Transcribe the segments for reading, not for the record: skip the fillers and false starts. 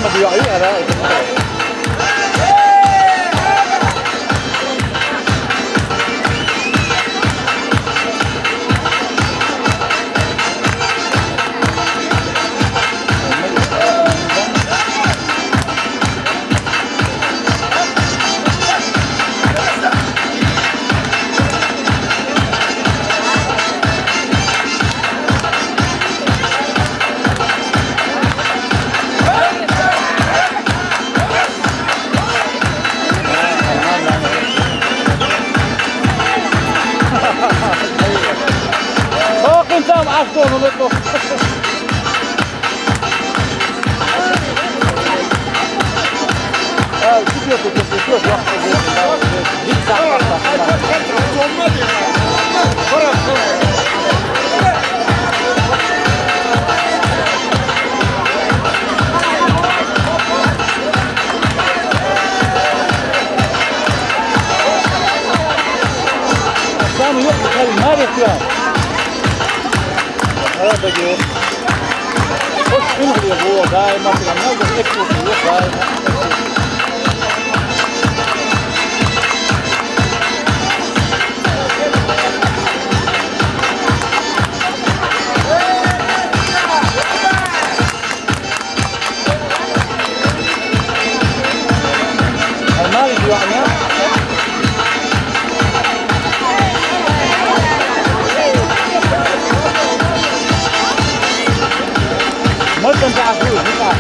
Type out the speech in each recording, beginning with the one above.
mà điều ấy ở đây. Tam achter nog net nog. Zie je dat het terug wachten niet samen op, ik ga je maar even. هذا جو خش فين هو جاي مثلا نقدر نكتب في جاي المالي جوعنا ما تنفع فيه نفع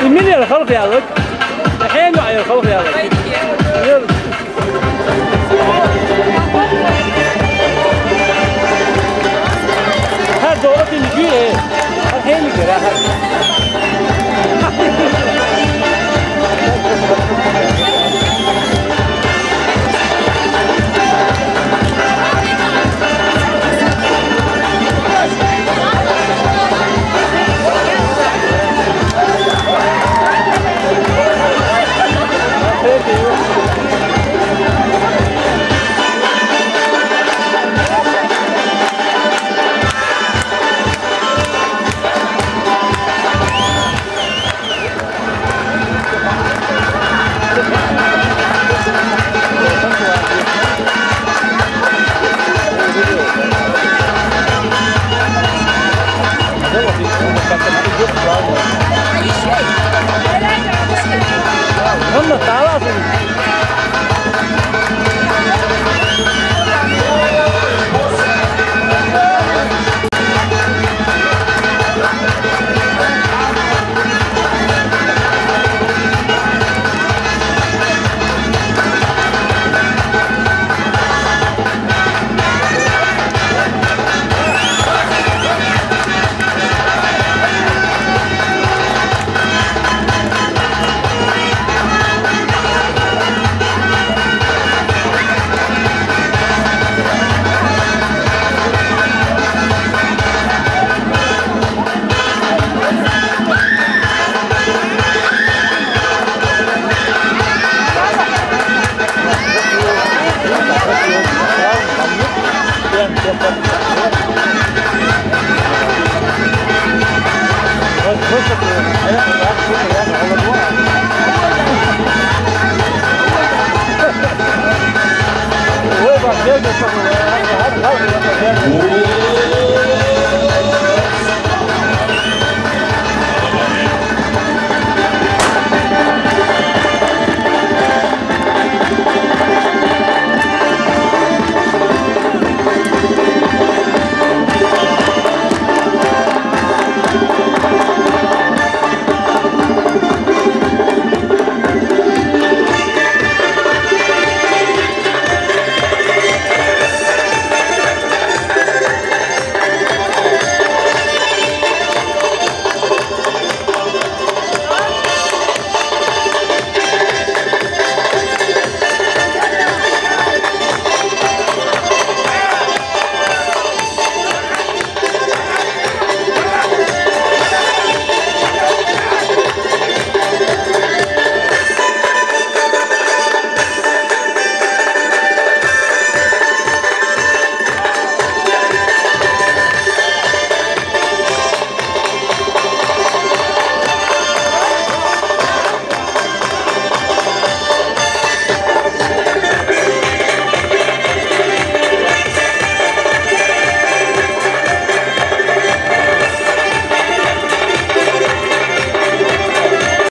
مين اللي خلق يا ولد؟ الحين وعي الخلق يا ولد. هذا دورة الجيل الحين يقرأ والله تعال